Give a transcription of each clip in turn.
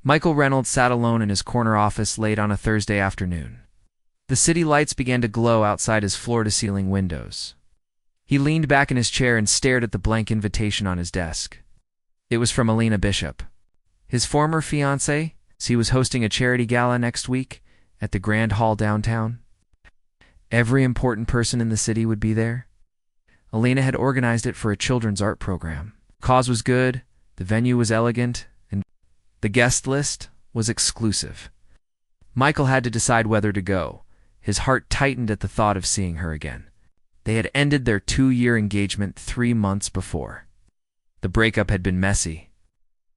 Michael Reynolds sat alone in his corner office late on a Thursday afternoon. The city lights began to glow outside his floor-to-ceiling windows. He leaned back in his chair and stared at the blank invitation on his desk. It was from Alina Bishop, his former fiancée. He was hosting a charity gala next week at the Grand Hall downtown. Every important person in the city would be there. Alina had organized it for a children's art program. The cause was good, the venue was elegant, and the guest list was exclusive. Michael had to decide whether to go. His heart tightened at the thought of seeing her again. They had ended their 2-year engagement 3 months before. The breakup had been messy.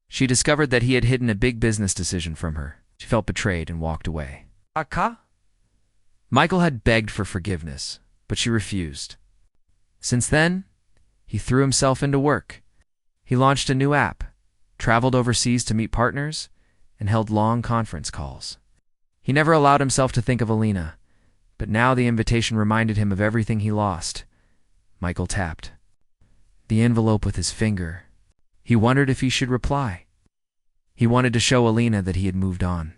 She discovered that he had hidden a big business decision from her. She felt betrayed and walked away. Michael had begged for forgiveness, but she refused. Since then, he threw himself into work. He launched a new app, traveled overseas to meet partners, and held long conference calls. He never allowed himself to think of Alina, but now the invitation reminded him of everything he lost. Michael tapped the envelope with his finger. He wondered if he should reply. He wanted to show Alina that he had moved on.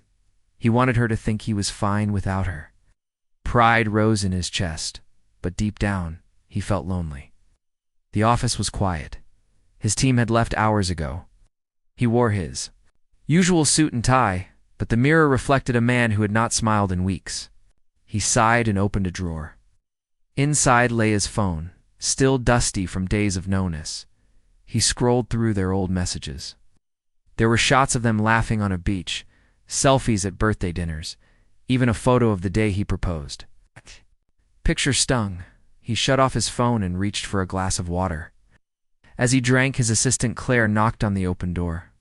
He wanted her to think he was fine without her. Pride rose in his chest, but deep down, he felt lonely. The office was quiet. His team had left hours ago. He wore his usual suit and tie, but the mirror reflected a man who had not smiled in weeks. He sighed and opened a drawer. Inside lay his phone, still dusty from days of no-ness. He scrolled through their old messages. There were shots of them laughing on a beach, selfies at birthday dinners, even a photo of the day he proposed. Pictures stung. He shut off his phone and reached for a glass of water. As he drank, his assistant Claire knocked on the open door.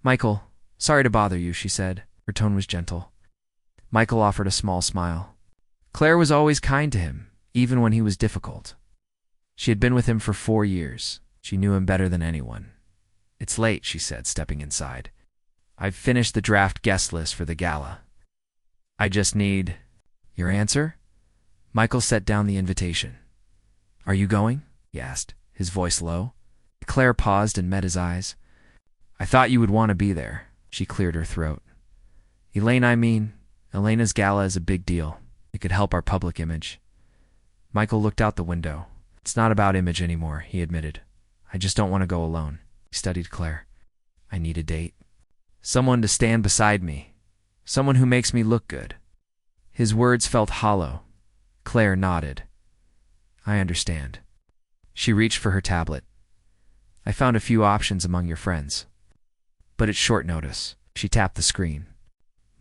"Michael, sorry to bother you," she said. Her tone was gentle. Michael offered a small smile. Claire was always kind to him, even when he was difficult. She had been with him for 4 years. She knew him better than anyone. "It's late," she said, stepping inside. "I've finished the draft guest list for the gala. I just need your answer?" Michael set down the invitation. "Are you going?" he asked, his voice low. Claire paused and met his eyes. "I thought you would want to be there." She cleared her throat. Elena's gala is a big deal. It could help our public image." Michael looked out the window. "It's not about image anymore," he admitted. "I just don't want to go alone." He studied Claire. "I need a date. Someone to stand beside me. Someone who makes me look good." His words felt hollow. Claire nodded. "I understand." She reached for her tablet. "I found a few options among your friends. But it's short notice." She tapped the screen.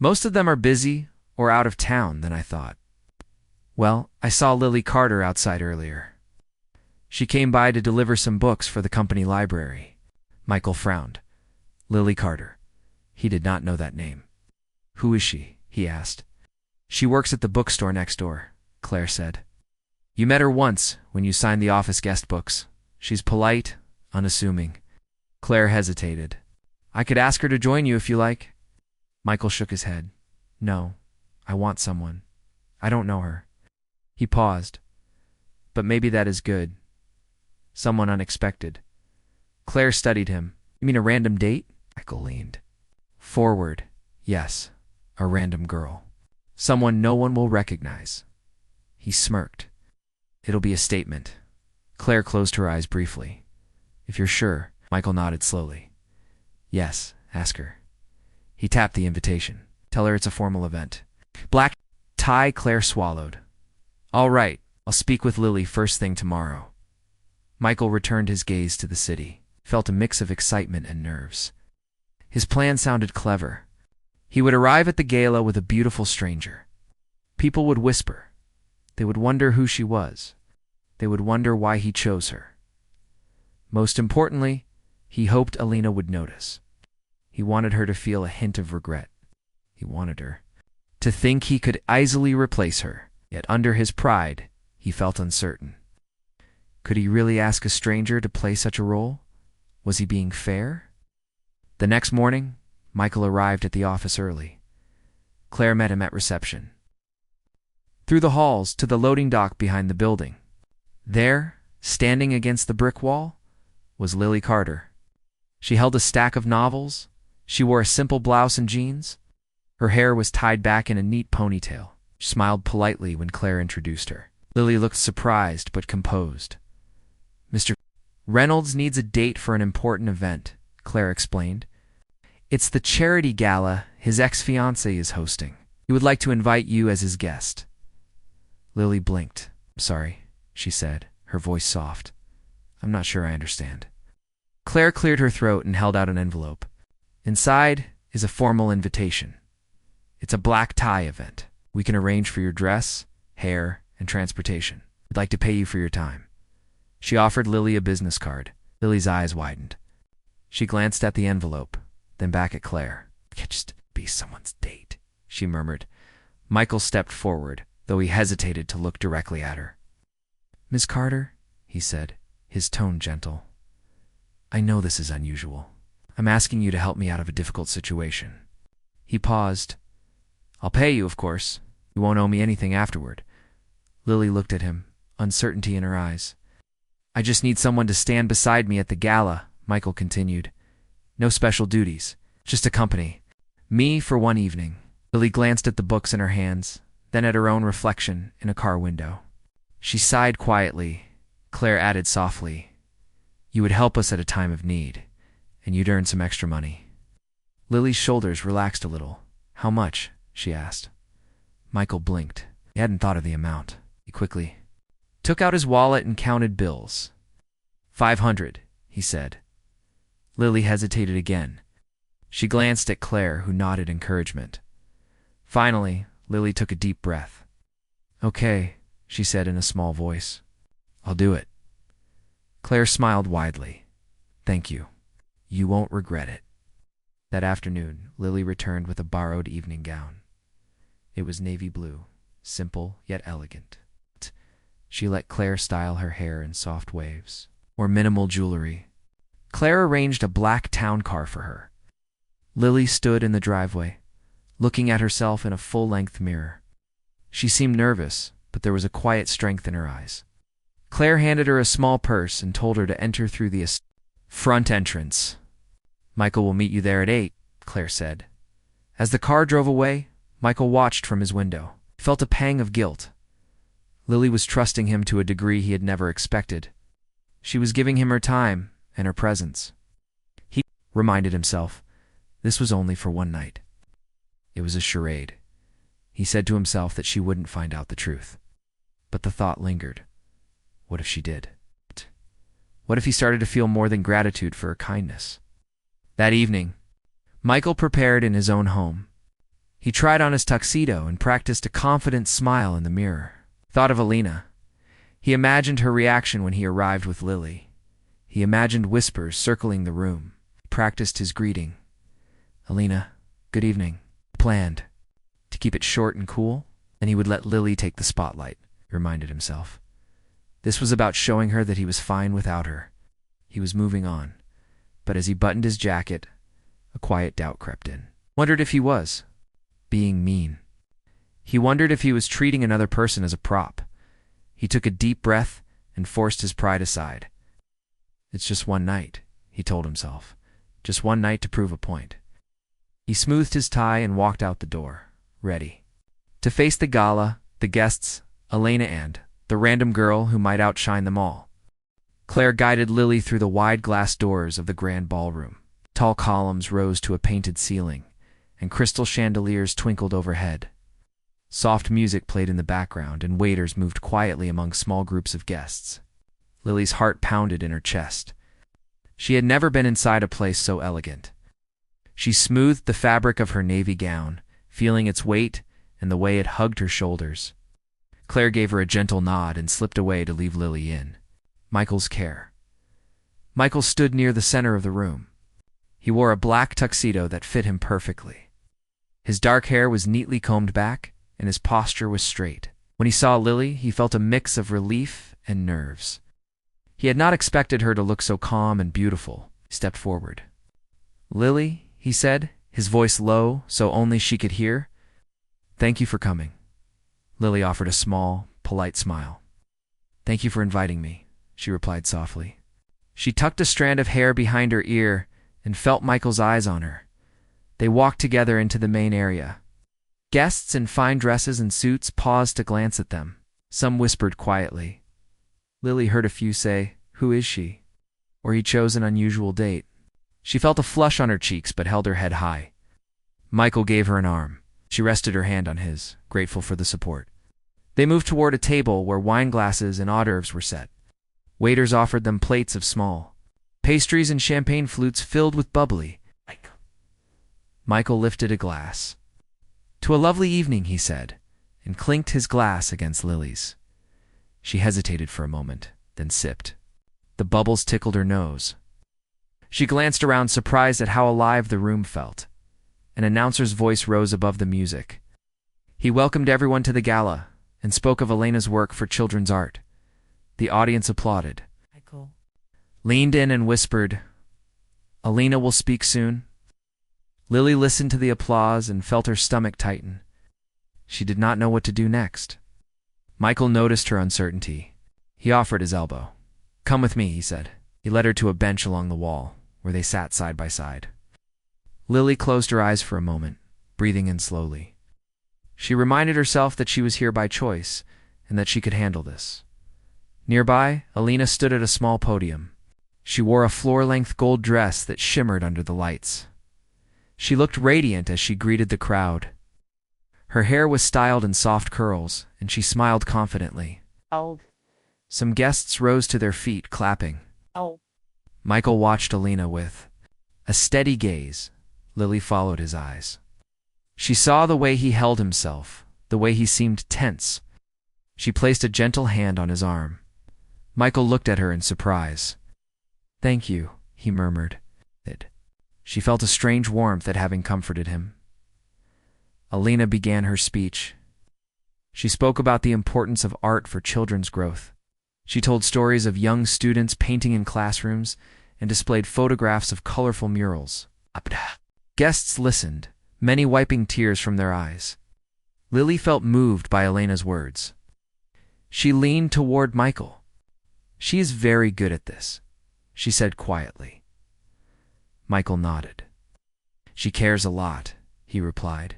"Most of them are busy or out of town than I thought." "Well, I saw Lily Carter outside earlier. She came by to deliver some books for the company library." Michael frowned. Lily Carter. He did not know that name. "Who is she?" he asked. "She works at the bookstore next door," Claire said. "You met her once when you signed the office guest books. She's polite, unassuming." Claire hesitated. "I could ask her to join you if you like." Michael shook his head. "No, I want someone. I don't know her." He paused. "But maybe that is good. Someone unexpected." Claire studied him. "You mean a random date?" Michael leaned forward. "Yes, a random girl. Someone no one will recognize." He smirked. "It'll be a statement." Claire closed her eyes briefly. "If you're sure." Michael nodded slowly. "Yes, ask her." He tapped the invitation. "Tell her it's a formal event." Black tie. Claire swallowed. "All right, I'll speak with Lily first thing tomorrow." Michael returned his gaze to the city, felt a mix of excitement and nerves. His plan sounded clever. He would arrive at the gala with a beautiful stranger. People would whisper. They would wonder who she was. They would wonder why he chose her. Most importantly, he hoped Alina would notice. He wanted her to feel a hint of regret. He wanted her to think he could easily replace her, yet under his pride, he felt uncertain. Could he really ask a stranger to play such a role? Was he being fair? The next morning, Michael arrived at the office early. Claire met him at reception. Through the halls to the loading dock behind the building. There, standing against the brick wall, was Lily Carter. She held a stack of novels, She wore a simple blouse and jeans. Her hair was tied back in a neat ponytail. She smiled politely when Claire introduced her. Lily looked surprised but composed. "Mr. Reynolds needs a date for an important event," Claire explained. "It's the charity gala his ex-fiancée is hosting. He would like to invite you as his guest." Lily blinked. "I'm sorry," she said, her voice soft. "I'm not sure I understand." Claire cleared her throat and held out an envelope. Inside is a formal invitation. "It's a black tie event. We can arrange for your dress, hair, and transportation. We'd like to pay you for your time." She offered Lily a business card. Lily's eyes widened. She glanced at the envelope, then back at Claire. "It can't just be someone's date," she murmured. Michael stepped forward, though he hesitated to look directly at her. "Miss Carter," he said, his tone gentle, "I know this is unusual. I'm asking you to help me out of a difficult situation." He paused. "I'll pay you, of course. You won't owe me anything afterward." Lily looked at him, uncertainty in her eyes. "I just need someone to stand beside me at the gala," Michael continued. "No special duties, just accompany me for one evening." Lily glanced at the books in her hands, then at her own reflection in a car window. She sighed quietly. Claire added softly, "You would help us at a time of need, and you'd earn some extra money." Lily's shoulders relaxed a little. "How much?" she asked. Michael blinked. He hadn't thought of the amount. He quickly took out his wallet and counted bills. 500, he said. Lily hesitated again. She glanced at Claire, who nodded encouragement. Finally, Lily took a deep breath. "Okay," she said in a small voice. "I'll do it." Claire smiled widely. "Thank you. You won't regret it." That afternoon, Lily returned with a borrowed evening gown. It was navy blue, simple yet elegant. She let Claire style her hair in soft waves, wore minimal jewelry. Claire arranged a black town car for her. Lily stood in the driveway, looking at herself in a full-length mirror. She seemed nervous, but there was a quiet strength in her eyes. Claire handed her a small purse and told her to enter through the front entrance. "Michael will meet you there at 8, Claire said. As the car drove away, Michael watched from his window. He felt a pang of guilt. Lily was trusting him to a degree he had never expected. She was giving him her time and her presence. He reminded himself, this was only for one night. It was a charade. He said to himself that she wouldn't find out the truth. But the thought lingered. What if she did? What if he started to feel more than gratitude for her kindness? That evening, Michael prepared in his own home. He tried on his tuxedo and practiced a confident smile in the mirror. Thought of Alina. He imagined her reaction when he arrived with Lily. He imagined whispers circling the room. He practiced his greeting. "Alina, good evening." Planned to keep it short and cool, and he would let Lily take the spotlight, he reminded himself. This was about showing her that he was fine without her. He was moving on, but as he buttoned his jacket, a quiet doubt crept in. Wondered if he was being mean. He wondered if he was treating another person as a prop. He took a deep breath and forced his pride aside. It's just one night, he told himself. Just one night to prove a point. He smoothed his tie and walked out the door, ready to face the gala, the guests, Elena and the random girl who might outshine them all. Claire guided Lily through the wide glass doors of the grand ballroom. Tall columns rose to a painted ceiling, and crystal chandeliers twinkled overhead. Soft music played in the background, and waiters moved quietly among small groups of guests. Lily's heart pounded in her chest. She had never been inside a place so elegant. She smoothed the fabric of her navy gown, feeling its weight and the way it hugged her shoulders. Claire gave her a gentle nod and slipped away to leave Lily in. Michael's care. Michael stood near the center of the room. He wore a black tuxedo that fit him perfectly. His dark hair was neatly combed back, and his posture was straight. When he saw Lily, he felt a mix of relief and nerves. He had not expected her to look so calm and beautiful. He stepped forward. "Lily," he said, his voice low so only she could hear. "Thank you for coming." Lily offered a small, polite smile. "Thank you for inviting me," she replied softly. She tucked a strand of hair behind her ear and felt Michael's eyes on her. They walked together into the main area. Guests in fine dresses and suits paused to glance at them. Some whispered quietly. Lily heard a few say, "Who is she?" Or he chose an unusual date. She felt a flush on her cheeks but held her head high. Michael gave her an arm. She rested her hand on his, grateful for the support. They moved toward a table where wine glasses and hors d'oeuvres were set. Waiters offered them plates of small pastries and champagne flutes filled with bubbly. Michael lifted a glass. "To a lovely evening," he said, and clinked his glass against Lily's. She hesitated for a moment, then sipped. The bubbles tickled her nose. She glanced around, surprised at how alive the room felt. An announcer's voice rose above the music. He welcomed everyone to the gala and spoke of Elena's work for children's art. The audience applauded. Michael leaned in and whispered, "Elena will speak soon." Lily listened to the applause and felt her stomach tighten. She did not know what to do next. Michael noticed her uncertainty. He offered his elbow. "Come with me," he said. He led her to a bench along the wall, where they sat side by side. Lily closed her eyes for a moment, breathing in slowly. She reminded herself that she was here by choice, and that she could handle this. Nearby, Elena stood at a small podium. She wore a floor-length gold dress that shimmered under the lights. She looked radiant as she greeted the crowd. Her hair was styled in soft curls, and she smiled confidently. Oh. Some guests rose to their feet, clapping. Oh. Michael watched Elena with a steady gaze. Lily followed his eyes. She saw the way he held himself, the way he seemed tense. She placed a gentle hand on his arm. Michael looked at her in surprise. "Thank you," he murmured. She felt a strange warmth at having comforted him. Elena began her speech. She spoke about the importance of art for children's growth. She told stories of young students painting in classrooms and displayed photographs of colorful murals. Guests listened, many wiping tears from their eyes. Lily felt moved by Elena's words. She leaned toward Michael. "She is very good at this," she said quietly. Michael nodded. "She cares a lot," he replied.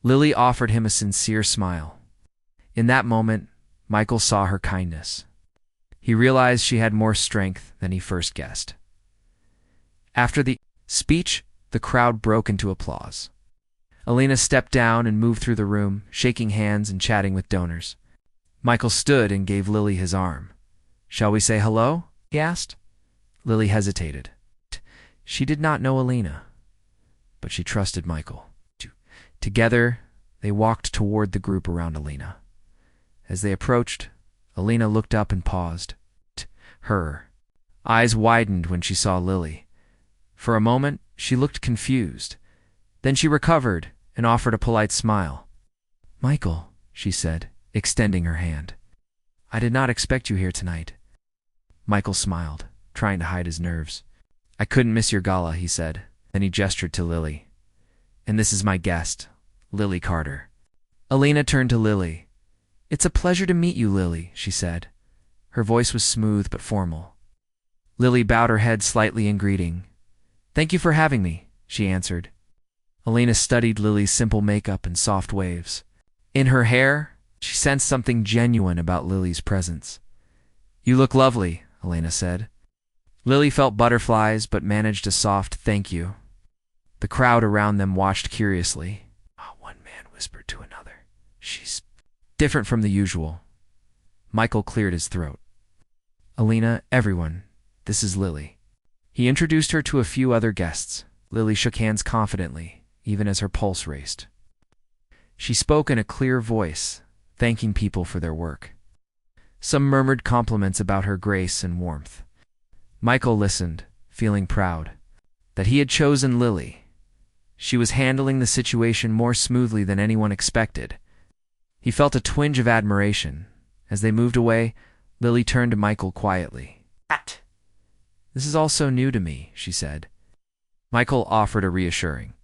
Lily offered him a sincere smile. In that moment, Michael saw her kindness. He realized she had more strength than he first guessed. After the speech, the crowd broke into applause. Elena stepped down and moved through the room, shaking hands and chatting with donors. Michael stood and gave Lily his arm. "Shall we say hello?" he asked. Lily hesitated. She did not know Elena, but she trusted Michael. Together, they walked toward the group around Elena. As they approached, Elena looked up and paused. Her eyes widened when she saw Lily. For a moment, she looked confused. Then she recovered and offered a polite smile. "Michael," she said, extending her hand. "I did not expect you here tonight." Michael smiled, trying to hide his nerves. "I couldn't miss your gala," he said. Then he gestured to Lily. "And this is my guest, Lily Carter." Elena turned to Lily. "It's a pleasure to meet you, Lily," she said. Her voice was smooth but formal. Lily bowed her head slightly in greeting. "Thank you for having me," she answered. Elena studied Lily's simple makeup and soft waves. In her hair, she sensed something genuine about Lily's presence. "You look lovely," Elena said. Lily felt butterflies but managed a soft "thank you." The crowd around them watched curiously. One man whispered to another, "She's different from the usual." Michael cleared his throat. "Elena, everyone, this is Lily." He introduced her to a few other guests. Lily shook hands confidently, even as her pulse raced. She spoke in a clear voice, thanking people for their work. Some murmured compliments about her grace and warmth. Michael listened, feeling proud that he had chosen Lily. She was handling the situation more smoothly than anyone expected. He felt a twinge of admiration. As they moved away, Lily turned to Michael quietly. "This is all so new to me," she said. Michael offered a reassuring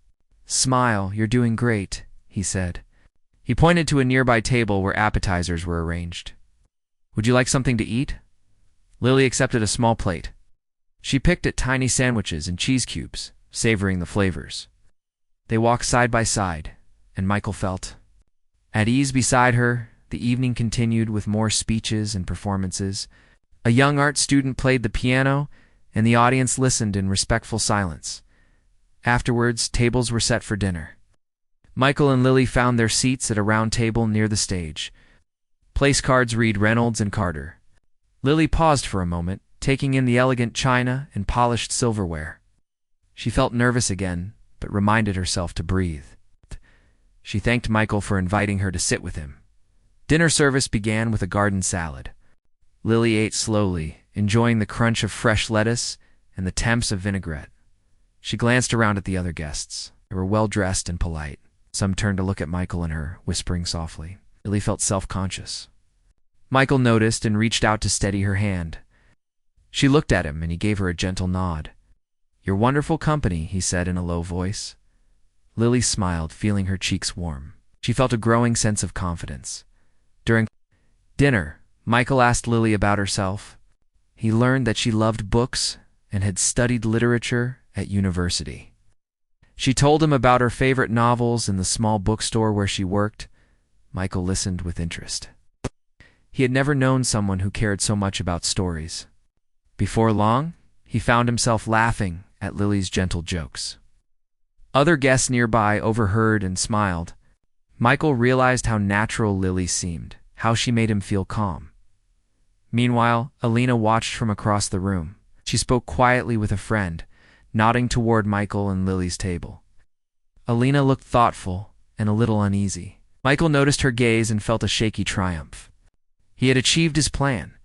smile. "You're doing great," he said. He pointed to a nearby table where appetizers were arranged. "Would you like something to eat?" Lily accepted a small plate. She picked at tiny sandwiches and cheese cubes, savoring the flavors. They walked side by side, and Michael felt at ease beside her. The evening continued with more speeches and performances. A young art student played the piano, and the audience listened in respectful silence. Afterwards, tables were set for dinner. Michael and Lily found their seats at a round table near the stage. Place cards read Reynolds and Carter. Lily paused for a moment, taking in the elegant china and polished silverware. She felt nervous again, but reminded herself to breathe. She thanked Michael for inviting her to sit with him. Dinner service began with a garden salad. Lily ate slowly, enjoying the crunch of fresh lettuce and the tempts of vinaigrette. She glanced around at the other guests. They were well-dressed and polite. Some turned to look at Michael and her, whispering softly. Lily felt self-conscious. Michael noticed and reached out to steady her hand. She looked at him, and he gave her a gentle nod. "You're wonderful company," he said in a low voice. Lily smiled, feeling her cheeks warm. She felt a growing sense of confidence. During dinner, Michael asked Lily about herself. He learned that she loved books and had studied literature at university. She told him about her favorite novels and the small bookstore where she worked. Michael listened with interest. He had never known someone who cared so much about stories. Before long, he found himself laughing at Lily's gentle jokes. Other guests nearby overheard and smiled. Michael realized how natural Lily seemed, how she made him feel calm. Meanwhile, Alina watched from across the room. She spoke quietly with a friend, nodding toward Michael and Lily's table. Alina looked thoughtful and a little uneasy. Michael noticed her gaze and felt a shaky triumph. He had achieved his plan.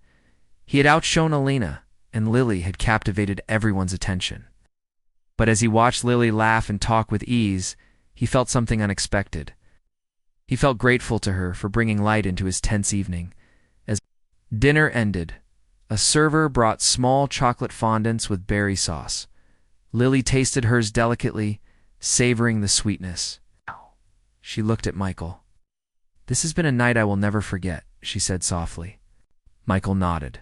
He had outshone Alina, and Lily had captivated everyone's attention. But as he watched Lily laugh and talk with ease, he felt something unexpected. He felt grateful to her for bringing light into his tense evening. As dinner ended, a server brought small chocolate fondants with berry sauce. Lily tasted hers delicately, savoring the sweetness. She looked at Michael. "This has been a night I will never forget," she said softly. Michael nodded.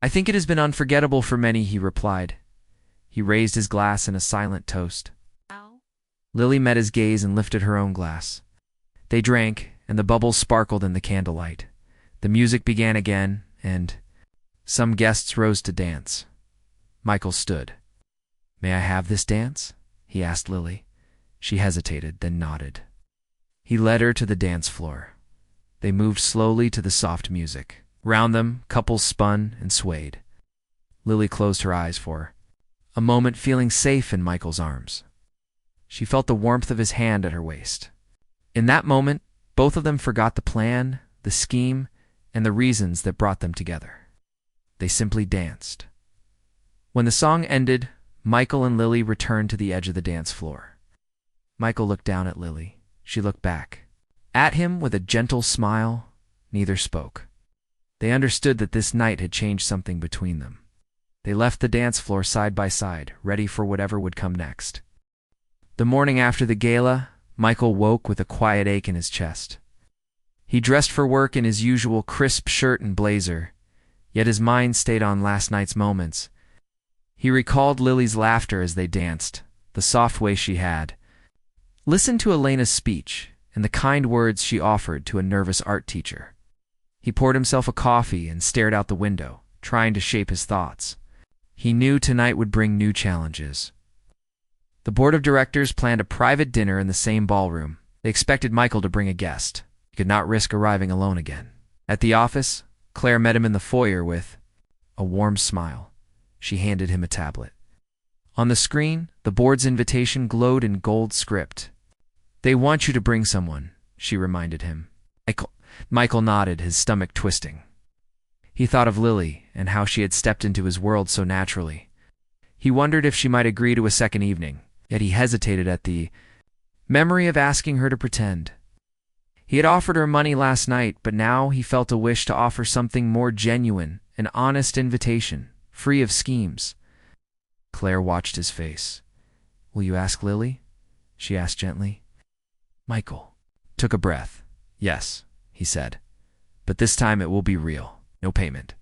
"I think it has been unforgettable for many," he replied. He raised his glass in a silent toast. Lily met his gaze and lifted her own glass. They drank, and the bubbles sparkled in the candlelight. The music began again, and some guests rose to dance. Michael stood. "May I have this dance?" he asked Lily. She hesitated, then nodded. He led her to the dance floor. They moved slowly to the soft music. Round them, couples spun and swayed. Lily closed her eyes for a moment, feeling safe in Michael's arms. She felt the warmth of his hand at her waist. In that moment, both of them forgot the plan, the scheme, and the reasons that brought them together. They simply danced. When the song ended, Michael and Lily returned to the edge of the dance floor. Michael looked down at Lily. She looked back. At him with a gentle smile, neither spoke. They understood that this night had changed something between them. They left the dance floor side by side, ready for whatever would come next. The morning after the gala, Michael woke with a quiet ache in his chest. He dressed for work in his usual crisp shirt and blazer, yet his mind stayed on last night's moments. He recalled Lily's laughter as they danced, the soft way she had. Listened to Elena's speech and the kind words she offered to a nervous art teacher. He poured himself a coffee and stared out the window, trying to shape his thoughts. He knew tonight would bring new challenges. The board of directors planned a private dinner in the same ballroom. They expected Michael to bring a guest. He could not risk arriving alone again. At the office, Claire met him in the foyer with a warm smile. She handed him a tablet. On the screen, the board's invitation glowed in gold script. "They want you to bring someone," she reminded him. Michael nodded, his stomach twisting. He thought of Lily and how she had stepped into his world so naturally. He wondered if she might agree to a second evening, yet he hesitated at the memory of asking her to pretend. He had offered her money last night, but now he felt a wish to offer something more genuine, an honest invitation, free of schemes. Claire watched his face. "Will you ask Lily?" she asked gently. Michael took a breath. "Yes," he said, "but this time it will be real. No payment.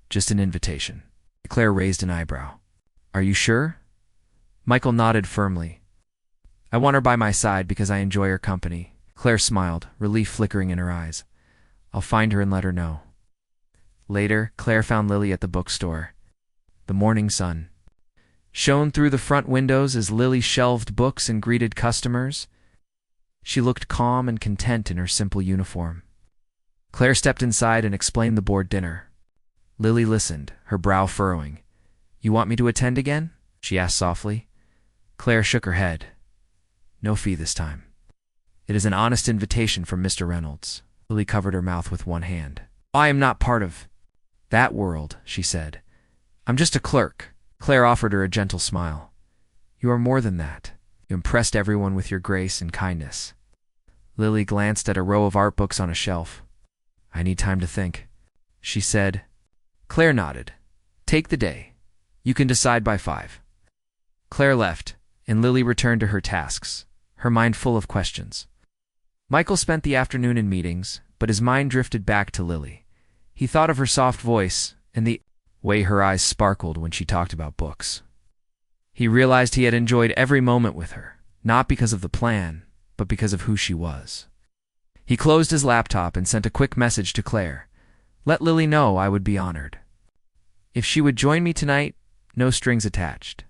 Just an invitation." Claire raised an eyebrow. "Are you sure?" Michael nodded firmly. I want her by my side because I enjoy her company. Claire smiled, relief flickering in her eyes. I'll find her and let her know. Later, Claire found Lily at the bookstore. The morning sun shone through the front windows as Lily shelved books and greeted customers. She looked calm and content in her simple uniform. Claire stepped inside and explained the board dinner. Lily listened, her brow furrowing. You want me to attend again? She asked softly. Claire shook her head. No fee this time. It is an honest invitation from Mr. Reynolds. Lily covered her mouth with one hand. I am not part of that world, she said. I'm just a clerk. Claire offered her a gentle smile. You are more than that. You impressed everyone with your grace and kindness. Lily glanced at a row of art books on a shelf. I need time to think, she said. Claire nodded. Take the day. You can decide by 5. Claire left, and Lily returned to her tasks, her mind full of questions. Michael spent the afternoon in meetings, but his mind drifted back to Lily. He thought of her soft voice and the way her eyes sparkled when she talked about books. He realized he had enjoyed every moment with her, not because of the plan, but because of who she was. He closed his laptop and sent a quick message to Claire. Let Lily know I would be honored. If she would join me tonight, no strings attached.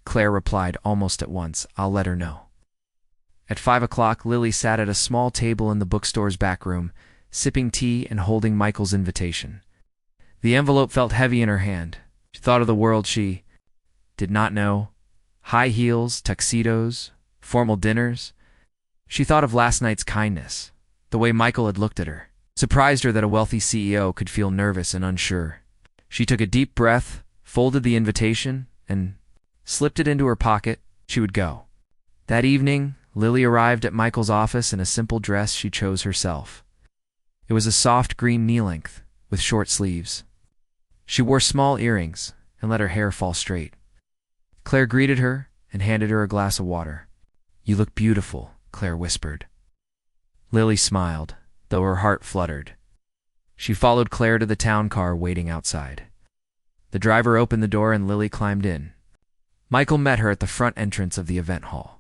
Claire replied almost at once, I'll let her know. At 5 o'clock, Lily sat at a small table in the bookstore's back room, sipping tea and holding Michael's invitation. The envelope felt heavy in her hand. She thought of the world she did not know. High heels, tuxedos, formal dinners. She thought of last night's kindness, the way Michael had looked at her. It surprised her that a wealthy CEO could feel nervous and unsure. She took a deep breath, folded the invitation, and slipped it into her pocket. She would go. That evening, Lily arrived at Michael's office in a simple dress she chose herself. It was a soft green knee-length, with short sleeves. She wore small earrings and let her hair fall straight. Claire greeted her and handed her a glass of water. You look beautiful, Claire whispered. Lily smiled, though her heart fluttered. She followed Claire to the town car waiting outside. The driver opened the door and Lily climbed in. Michael met her at the front entrance of the event hall.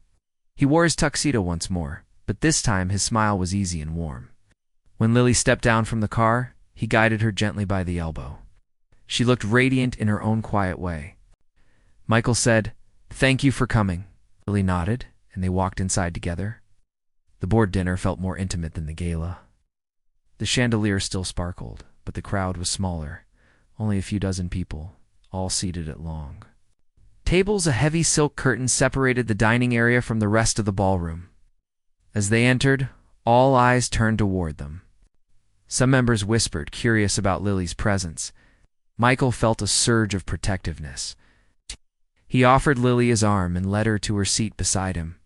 He wore his tuxedo once more, but this time his smile was easy and warm. When Lily stepped down from the car, he guided her gently by the elbow. She looked radiant in her own quiet way. Michael said, Thank you for coming. Lily nodded, and they walked inside together. The board dinner felt more intimate than the gala. The chandelier still sparkled, but the crowd was smaller, only a few dozen people, all seated at long tables. A heavy silk curtain separated the dining area from the rest of the ballroom. As they entered, all eyes turned toward them. Some members whispered, curious about Lily's presence. Michael felt a surge of protectiveness. He offered Lily his arm and led her to her seat beside him.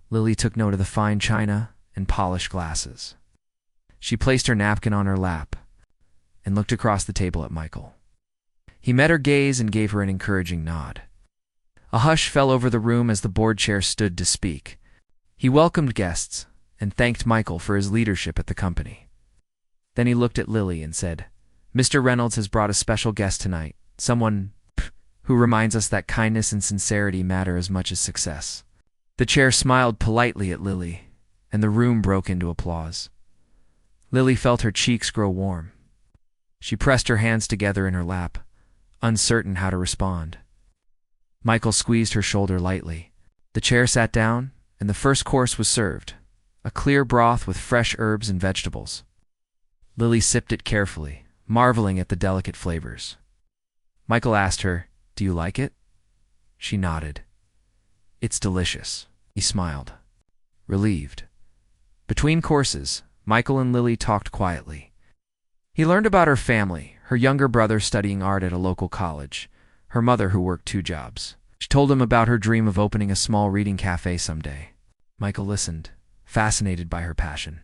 Lily took note of the fine china and polished glasses. She placed her napkin on her lap and looked across the table at Michael. He met her gaze and gave her an encouraging nod. A hush fell over the room as the board chair stood to speak. He welcomed guests and thanked Michael for his leadership at the company. Then he looked at Lily and said, Mr. Reynolds has brought a special guest tonight, someone who reminds us that kindness and sincerity matter as much as success. The chair smiled politely at Lily, and the room broke into applause. Lily felt her cheeks grow warm. She pressed her hands together in her lap, uncertain how to respond. Michael squeezed her shoulder lightly. The chair sat down, and the first course was served, a clear broth with fresh herbs and vegetables. Lily sipped it carefully, marveling at the delicate flavors. Michael asked her, Do you like it? She nodded. It's delicious. He smiled, relieved. Between courses, Michael and Lily talked quietly. He learned about her family, her younger brother studying art at a local college, her mother who worked 2 jobs. She told him about her dream of opening a small reading cafe someday. Michael listened, fascinated by her passion.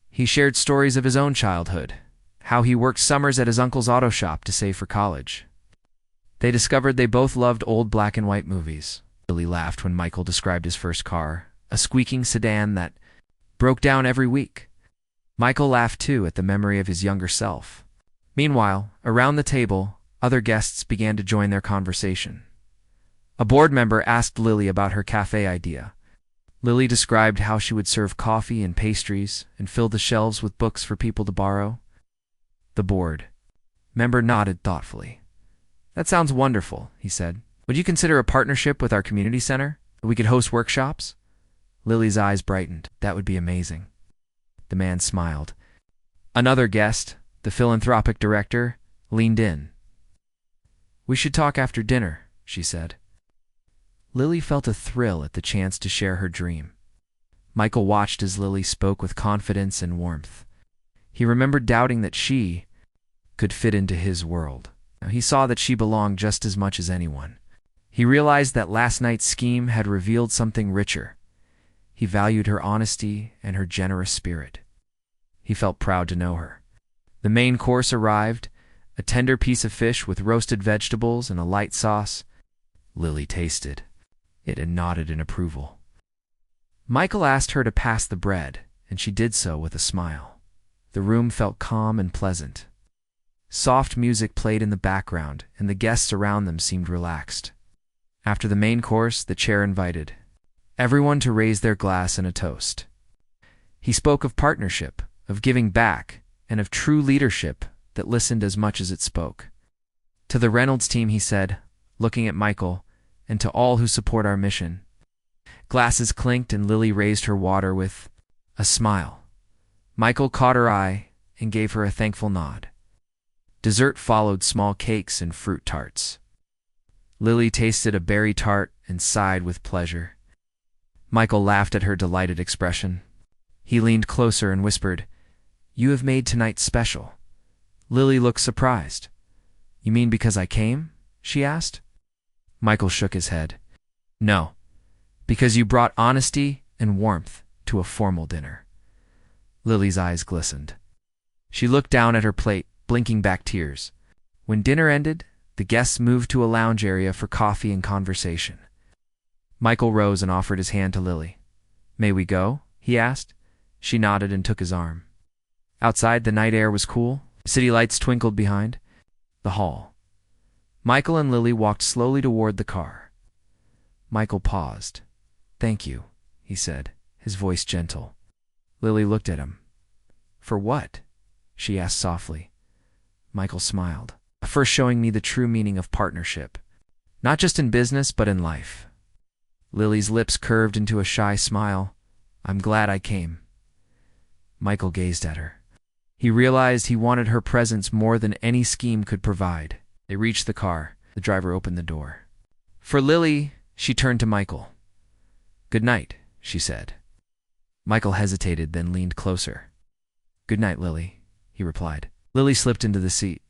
He shared stories of his own childhood, how he worked summers at his uncle's auto shop to save for college. They discovered they both loved old black and white movies. Lily laughed when Michael described his first car, a squeaking sedan that broke down every week. Michael laughed too at the memory of his younger self. Meanwhile, around the table, other guests began to join their conversation. A board member asked Lily about her cafe idea. Lily described how she would serve coffee and pastries and fill the shelves with books for people to borrow. The board member nodded thoughtfully. "That sounds wonderful," he said. "Would you consider a partnership with our community center? We could host workshops?" Lily's eyes brightened. "That would be amazing." The man smiled. Another guest, the philanthropic director, leaned in. "We should talk after dinner," she said. Lily felt a thrill at the chance to share her dream. Michael watched as Lily spoke with confidence and warmth. He remembered doubting that she could fit into his world. Now, he saw that she belonged just as much as anyone. He realized that last night's scheme had revealed something richer. He valued her honesty and her generous spirit. He felt proud to know her. The main course arrived, a tender piece of fish with roasted vegetables and a light sauce. Lily tasted it and nodded in approval. Michael asked her to pass the bread, and she did so with a smile. The room felt calm and pleasant. Soft music played in the background, and the guests around them seemed relaxed. After the main course, the chair invited everyone to raise their glass in a toast. He spoke of partnership, of giving back, and of true leadership that listened as much as it spoke. To the Reynolds team, he said, looking at Michael, and to all who support our mission. Glasses clinked and Lily raised her water with a smile. Michael caught her eye and gave her a thankful nod. Dessert followed, small cakes and fruit tarts. Lily tasted a berry tart and sighed with pleasure. Michael laughed at her delighted expression. He leaned closer and whispered, "You have made tonight special." Lily looked surprised. "You mean because I came?" she asked. Michael shook his head. "No, because you brought honesty and warmth to a formal dinner." Lily's eyes glistened. She looked down at her plate, blinking back tears. When dinner ended, the guests moved to a lounge area for coffee and conversation. Michael rose and offered his hand to Lily. "May we go?" he asked. She nodded and took his arm. Outside, the night air was cool. City lights twinkled behind the hall. Michael and Lily walked slowly toward the car. Michael paused. "Thank you," he said, his voice gentle. Lily looked at him. "For what?" she asked softly. Michael smiled. "For showing me the true meaning of partnership. Not just in business, but in life." Lily's lips curved into a shy smile. "I'm glad I came." Michael gazed at her. He realized he wanted her presence more than any scheme could provide. They reached the car. The driver opened the door. For Lily, she turned to Michael. "Good night," she said. Michael hesitated, then leaned closer. "Good night, Lily," he replied. Lily slipped into the seat.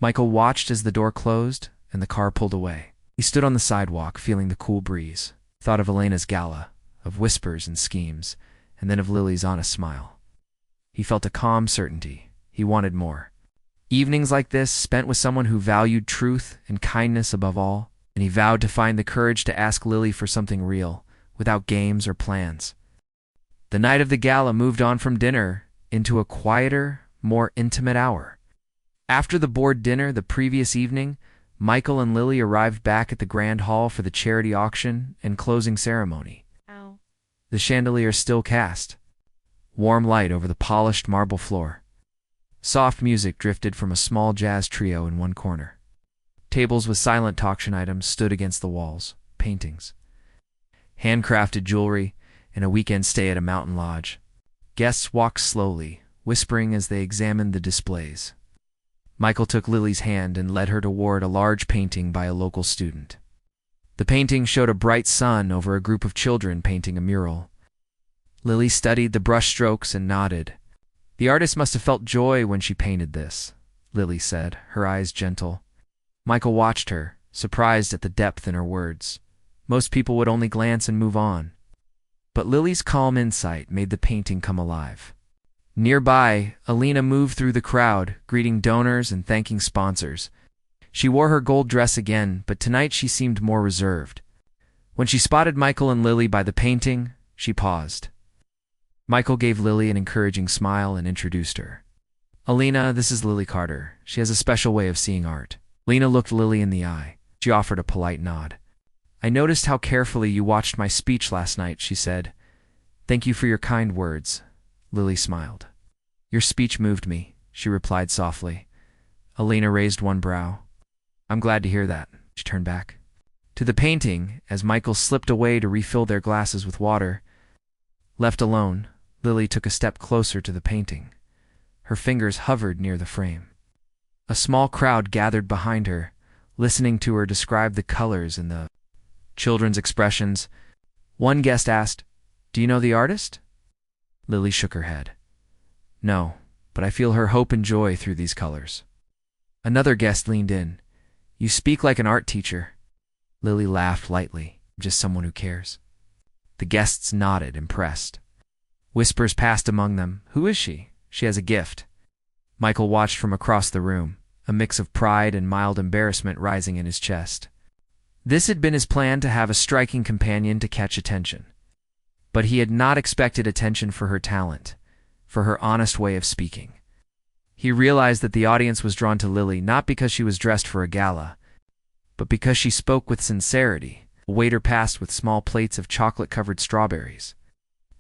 Michael watched as the door closed and the car pulled away. He stood on the sidewalk, feeling the cool breeze. Thought of Elena's gala, of whispers and schemes, and then of Lily's honest smile. He felt a calm certainty. He wanted more. Evenings like this, spent with someone who valued truth and kindness above all, and he vowed to find the courage to ask Lily for something real, without games or plans. The night of the gala moved on from dinner into a quieter, more intimate hour. After the board dinner the previous evening, Michael and Lily arrived back at the grand hall for the charity auction and closing ceremony. Ow. The chandelier still cast warm light over the polished marble floor. Soft music drifted from a small jazz trio in one corner. Tables with silent auction items stood against the walls, paintings, handcrafted jewelry, and a weekend stay at a mountain lodge. Guests walked slowly, whispering as they examined the displays. Michael took Lily's hand and led her toward a large painting by a local student. The painting showed a bright sun over a group of children painting a mural. Lily studied the brushstrokes and nodded. "The artist must have felt joy when she painted this," Lily said, her eyes gentle. Michael watched her, surprised at the depth in her words. Most people would only glance and move on. But Lily's calm insight made the painting come alive. Nearby, Alina moved through the crowd, greeting donors and thanking sponsors. She wore her gold dress again, but tonight she seemed more reserved. When she spotted Michael and Lily by the painting, she paused. Michael gave Lily an encouraging smile and introduced her. "Alina, this is Lily Carter. She has a special way of seeing art." Lena looked Lily in the eye. She offered a polite nod. "I noticed how carefully you watched my speech last night," she said. Thank you for your kind words, Lily smiled. Your speech moved me, she replied softly. Alina raised one brow. I'm glad to hear that, she turned back to the painting as Michael slipped away to refill their glasses with water. Left alone, Lily took a step closer to the painting. Her fingers hovered near the frame. A small crowd gathered behind her, listening to her describe the colors and the children's expressions. One guest asked, "Do you know the artist?" Lily shook her head. No, but I feel her hope and joy through these colors. Another guest leaned in. You speak like an art teacher. Lily laughed lightly. Just someone who cares. The guests nodded, impressed. Whispers passed among them. Who is she? She has a gift. Michael watched from across the room, a mix of pride and mild embarrassment rising in his chest. This had been his plan, to have a striking companion to catch attention. But he had not expected attention for her talent, for her honest way of speaking. He realized that the audience was drawn to Lily not because she was dressed for a gala, but because she spoke with sincerity. A waiter passed with small plates of chocolate-covered strawberries.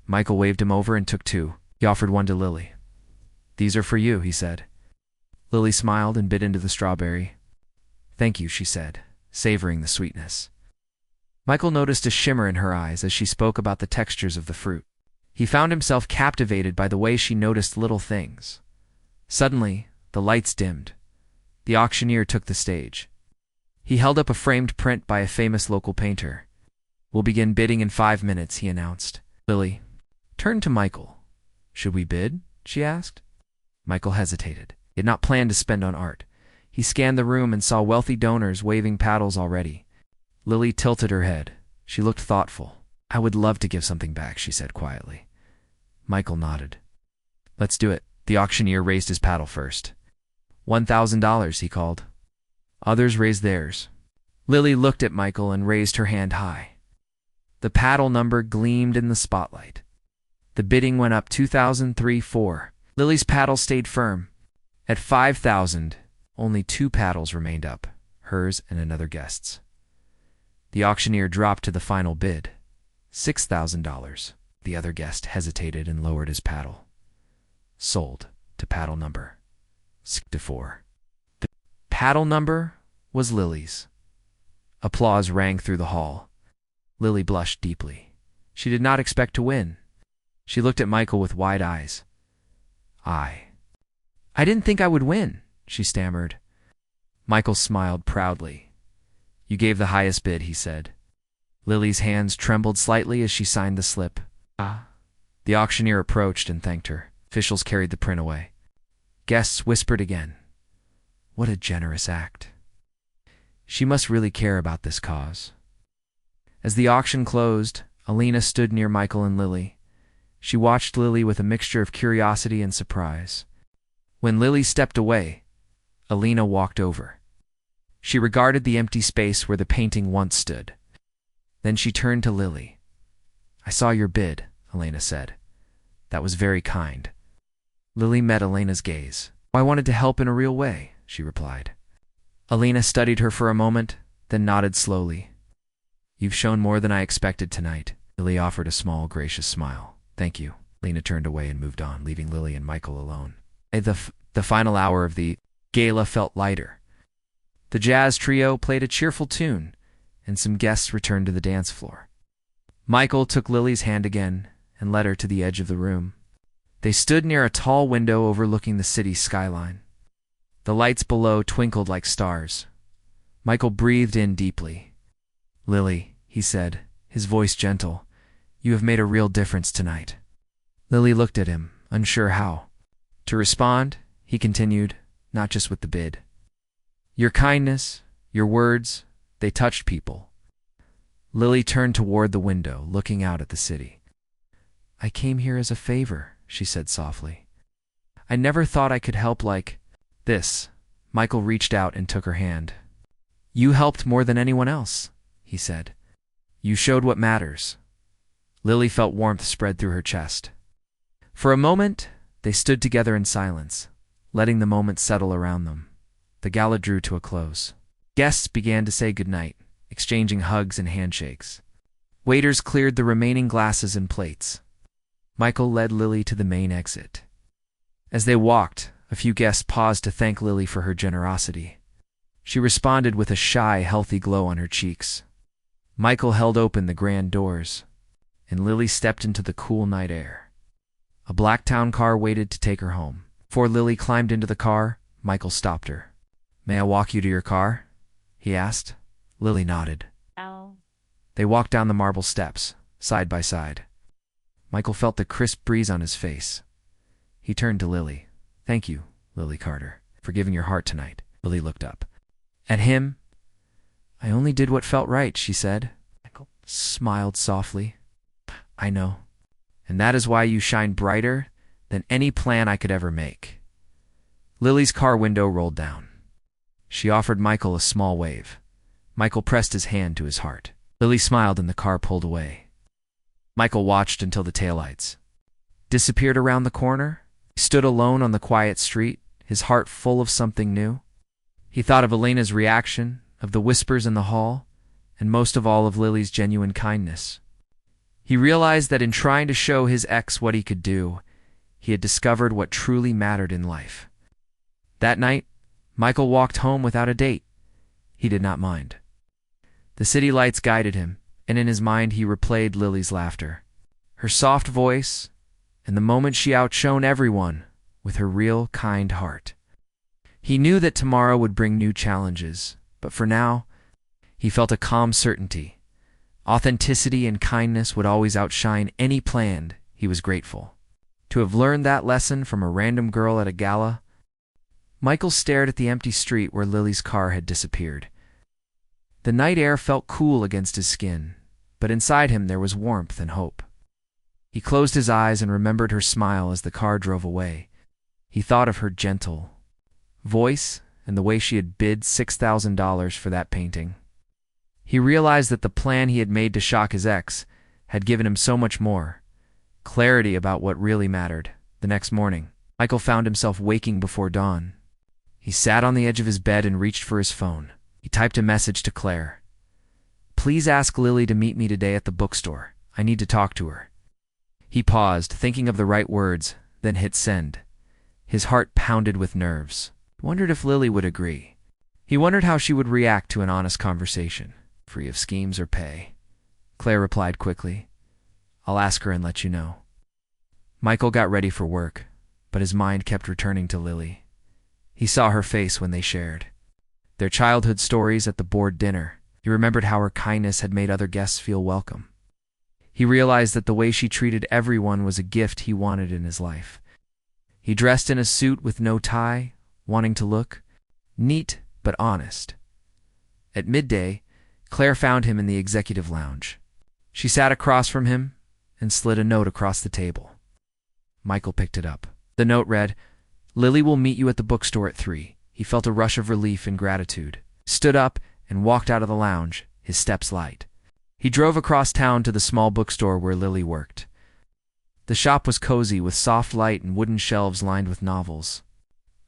Michael waved him over and took two. He offered one to Lily. These are for you, he said. Lily smiled and bit into the strawberry. Thank you, she said, savoring the sweetness. Michael noticed a shimmer in her eyes as she spoke about the textures of the fruit. He found himself captivated by the way she noticed little things. Suddenly, the lights dimmed. The auctioneer took the stage. He held up a framed print by a famous local painter. We'll begin bidding in 5 minutes, he announced. Lily turned to Michael. Should we bid? She asked. Michael hesitated. He had not planned to spend on art. He scanned the room and saw wealthy donors waving paddles already. Lily tilted her head. She looked thoughtful. I would love to give something back, she said quietly. Michael nodded. Let's do it. The auctioneer raised his paddle first. $1,000, he called. Others raised theirs. Lily looked at Michael and raised her hand high. The paddle number gleamed in the spotlight. The bidding went up 2,003-4. Lily's paddle stayed firm. At 5,000, only 2 paddles remained up, hers and another guest's. The auctioneer dropped to the final bid, $6,000. The other guest hesitated and lowered his paddle. Sold to paddle number 6-4. The paddle number was Lily's. Applause rang through the hall. Lily blushed deeply. She did not expect to win. She looked at Michael with wide eyes. I didn't think I would win, she stammered. Michael smiled proudly. You gave the highest bid, he said. Lily's hands trembled slightly as she signed the slip. The auctioneer approached and thanked her. Officials carried the print away. Guests whispered again. What a generous act. She must really care about this cause. As the auction closed, Alina stood near Michael and Lily. She watched Lily with a mixture of curiosity and surprise. When Lily stepped away, Alina walked over. She regarded the empty space where the painting once stood. Then she turned to Lily. I saw your bid, Alina said. That was very kind. Lily met Alina's gaze. I wanted to help in a real way, she replied. Alina studied her for a moment, then nodded slowly. You've shown more than I expected tonight. Lily offered a small, gracious smile. Thank you. Alina turned away and moved on, leaving Lily and Michael alone. The final hour of the gala felt lighter. The jazz trio played a cheerful tune, and some guests returned to the dance floor. Michael took Lily's hand again and led her to the edge of the room. They stood near a tall window overlooking the city skyline. The lights below twinkled like stars. Michael breathed in deeply. Lily, he said, his voice gentle, you have made a real difference tonight. Lily looked at him, unsure how to respond. He continued, not just with the bid. Your kindness, your words, they touched people. Lily turned toward the window, looking out at the city. I came here as a favor, she said softly. I never thought I could help like this. Michael reached out and took her hand. You helped more than anyone else, he said. You showed what matters. Lily felt warmth spread through her chest. For a moment, they stood together in silence, letting the moment settle around them. The gala drew to a close. Guests began to say goodnight, exchanging hugs and handshakes. Waiters cleared the remaining glasses and plates. Michael led Lily to the main exit. As they walked, a few guests paused to thank Lily for her generosity. She responded with a shy, healthy glow on her cheeks. Michael held open the grand doors, and Lily stepped into the cool night air. A black town car waited to take her home. Before Lily climbed into the car, Michael stopped her. "May I walk you to your car?" he asked. Lily nodded. Oh. They walked down the marble steps, side by side. Michael felt the crisp breeze on his face. He turned to Lily. "Thank you, Lily Carter, for giving your heart tonight." Lily looked up at him. "I only did what felt right," she said. Michael smiled softly. "I know. And that is why you shine brighter than any plan I could ever make." Lily's car window rolled down. She offered Michael a small wave. Michael pressed his hand to his heart. Lily smiled and the car pulled away. Michael watched until the taillights disappeared around the corner. He stood alone on the quiet street, his heart full of something new. He thought of Elena's reaction, of the whispers in the hall, and most of all of Lily's genuine kindness. He realized that in trying to show his ex what he could do, he had discovered what truly mattered in life. That night, Michael walked home without a date. He did not mind. The city lights guided him, and in his mind he replayed Lily's laughter, her soft voice, and the moment she outshone everyone with her real, kind heart. He knew that tomorrow would bring new challenges, but for now, he felt a calm certainty. Authenticity and kindness would always outshine any plan. He was grateful to have learned that lesson from a random girl at a gala. Michael stared at the empty street where Lily's car had disappeared. The night air felt cool against his skin, but inside him there was warmth and hope. He closed his eyes and remembered her smile as the car drove away. He thought of her gentle voice and the way she had bid $6,000 for that painting. He realized that the plan he had made to shock his ex had given him so much more, clarity about what really mattered. The next morning, Michael found himself waking before dawn. He sat on the edge of his bed and reached for his phone. He typed a message to Claire. "Please ask Lily to meet me today at the bookstore. I need to talk to her." He paused, thinking of the right words, then hit send. His heart pounded with nerves. He wondered if Lily would agree. He wondered how she would react to an honest conversation, free of schemes or pay. Claire replied quickly, "I'll ask her and let you know." Michael got ready for work, but his mind kept returning to Lily. He saw her face when they shared their childhood stories at the board dinner. He remembered how her kindness had made other guests feel welcome. He realized that the way she treated everyone was a gift he wanted in his life. He dressed in a suit with no tie, wanting to look neat but honest. At midday, Claire found him in the executive lounge. She sat across from him and slid a note across the table. Michael picked it up. The note read, "Lily will meet you at the bookstore at 3. He felt a rush of relief and gratitude, stood up, and walked out of the lounge, his steps light. He drove across town to the small bookstore where Lily worked. The shop was cozy with soft light and wooden shelves lined with novels.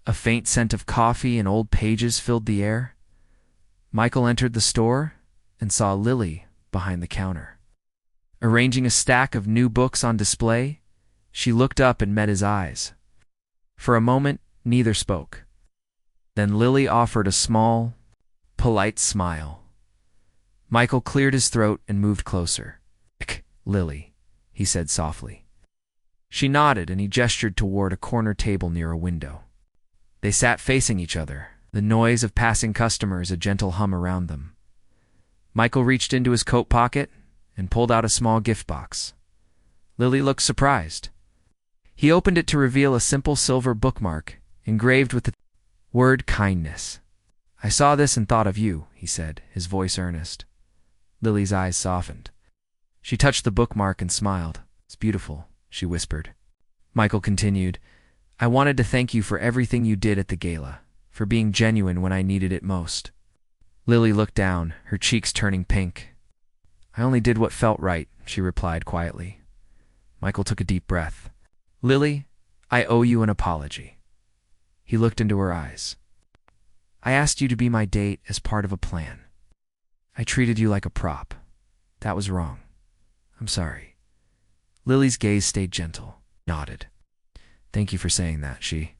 A faint scent of coffee and old pages filled the air. Michael entered the store and saw Lily behind the counter. Arranging a stack of new books on display, she looked up and met his eyes. For a moment, neither spoke. Then Lily offered a small, polite smile. Michael cleared his throat and moved closer. "Lily," he said softly. She nodded and he gestured toward a corner table near a window. They sat facing each other, the noise of passing customers a gentle hum around them. Michael reached into his coat pocket and pulled out a small gift box. Lily looked surprised. He opened it to reveal a simple silver bookmark engraved with the word kindness. "I saw this and thought of you," he said, his voice earnest. Lily's eyes softened. She touched the bookmark and smiled. "It's beautiful," she whispered. Michael continued, "I wanted to thank you for everything you did at the gala, for being genuine when I needed it most." Lily looked down, her cheeks turning pink. "I only did what felt right," she replied quietly. Michael took a deep breath. "Lily, I owe you an apology." He looked into her eyes. "I asked you to be my date as part of a plan. I treated you like a prop. That was wrong. I'm sorry." Lily's gaze stayed gentle, nodded. Thank you for saying that, she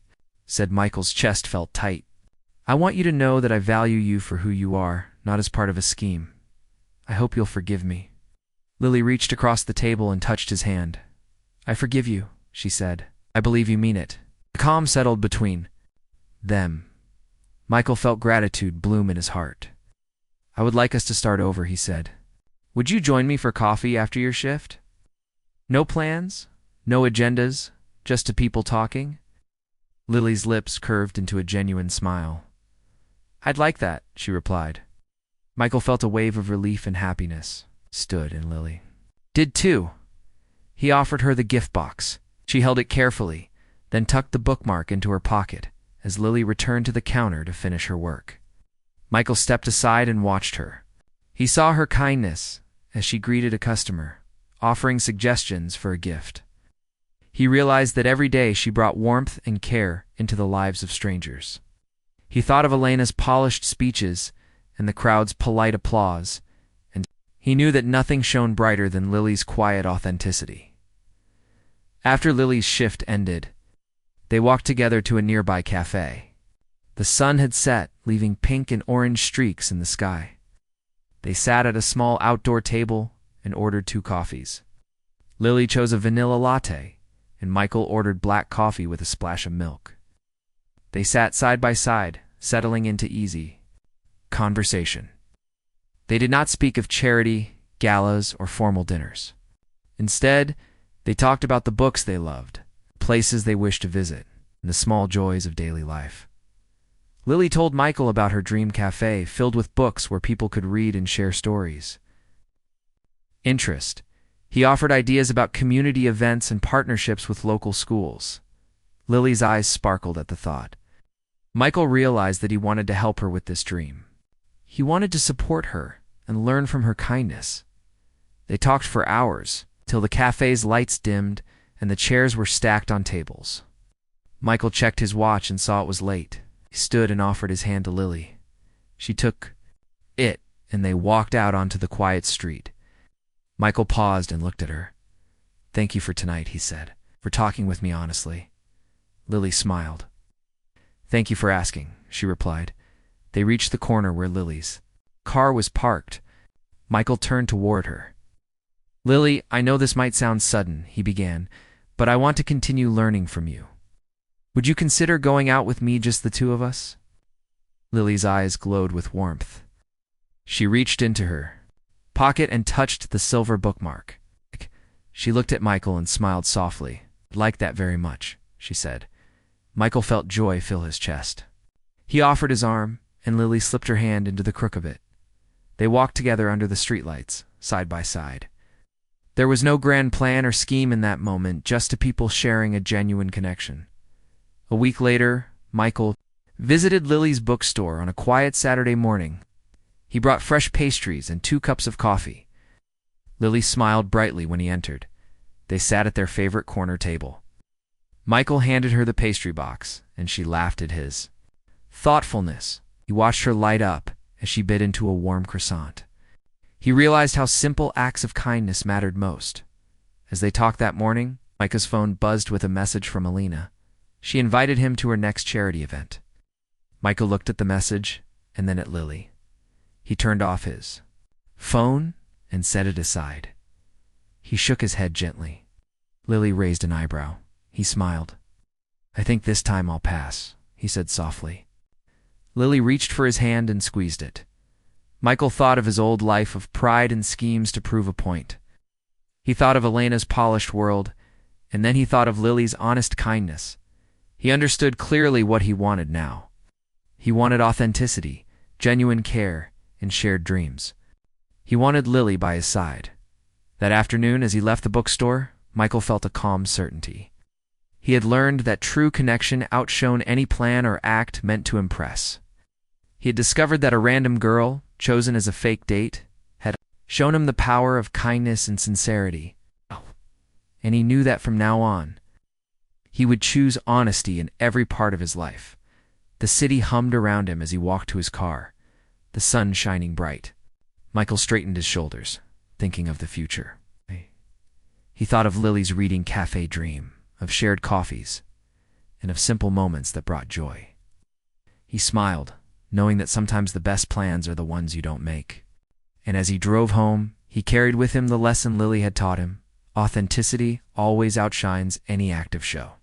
said. Michael's chest felt tight. I want you to know that I value you for who you are, not as part of a scheme. I hope you'll forgive me. Lily reached across the table and touched his hand. I forgive you, she said. I believe you mean it. The calm settled between them. Michael felt gratitude bloom in his heart. I would like us to start over, he said. Would you join me for coffee after your shift? No plans? No agendas? Just two people talking? Lily's lips curved into a genuine smile. I'd like that, she replied. Michael felt a wave of relief and happiness. Stood, and Lily did too. He offered her the gift box. She held it carefully, then tucked the bookmark into her pocket as Lily returned to the counter to finish her work. Michael stepped aside and watched her. He saw her kindness as she greeted a customer, offering suggestions for a gift. He realized that every day she brought warmth and care into the lives of strangers. He thought of Elena's polished speeches and the crowd's polite applause, and he knew that nothing shone brighter than Lily's quiet authenticity. After Lily's shift ended, they walked together to a nearby cafe. The sun had set, leaving pink and orange streaks in the sky. They sat at a small outdoor table and ordered 2 coffees. Lily chose a vanilla latte, and Michael ordered black coffee with a splash of milk. They sat side by side, settling into easy conversation. They did not speak of charity, galas, or formal dinners. Instead, they talked about the books they loved, places they wished to visit, and the small joys of daily life. Lily told Michael about her dream cafe filled with books where people could read and share stories. Interest. He offered ideas about community events and partnerships with local schools. Lily's eyes sparkled at the thought. Michael realized that he wanted to help her with this dream. He wanted to support her and learn from her kindness. They talked for hours, till the cafe's lights dimmed and the chairs were stacked on tables. Michael checked his watch and saw it was late. He stood and offered his hand to Lily. She took it, and they walked out onto the quiet street. Michael paused and looked at her. Thank you for tonight, he said, for talking with me honestly. Lily smiled. Thank you for asking, she replied. They reached the corner where Lily's car was parked. Michael turned toward her. Lily, I know this might sound sudden, he began, but I want to continue learning from you. Would you consider going out with me, just the 2 of us? Lily's eyes glowed with warmth. She reached into her pocket and touched the silver bookmark. She looked at Michael and smiled softly. I'd like that very much, she said. Michael felt joy fill his chest. He offered his arm, and Lily slipped her hand into the crook of it. They walked together under the streetlights, side by side. There was no grand plan or scheme in that moment, just 2 people sharing a genuine connection. A week later, Michael visited Lily's bookstore on a quiet Saturday morning. He brought fresh pastries and 2 cups of coffee. Lily smiled brightly when he entered. They sat at their favorite corner table. Michael handed her the pastry box, and she laughed at his thoughtfulness. He watched her light up as she bit into a warm croissant. He realized how simple acts of kindness mattered most. As they talked that morning, Micah's phone buzzed with a message from Alina. She invited him to her next charity event. Michael looked at the message and then at Lily. He turned off his phone and set it aside. He shook his head gently. Lily raised an eyebrow. He smiled. I think this time I'll pass, he said softly. Lily reached for his hand and squeezed it. Michael thought of his old life of pride and schemes to prove a point. He thought of Elena's polished world, and then he thought of Lily's honest kindness. He understood clearly what he wanted now. He wanted authenticity, genuine care, and shared dreams. He wanted Lily by his side. That afternoon, as he left the bookstore, Michael felt a calm certainty. He had learned that true connection outshone any plan or act meant to impress. He had discovered that a random girl, chosen as a fake date, had shown him the power of kindness and sincerity. And he knew that from now on, he would choose honesty in every part of his life. The city hummed around him as he walked to his car, the sun shining bright. Michael straightened his shoulders, thinking of the future. He thought of Lily's reading cafe dream, of shared coffees, and of simple moments that brought joy. He smiled, knowing that sometimes the best plans are the ones you don't make. And as he drove home, he carried with him the lesson Lily had taught him: authenticity always outshines any active show.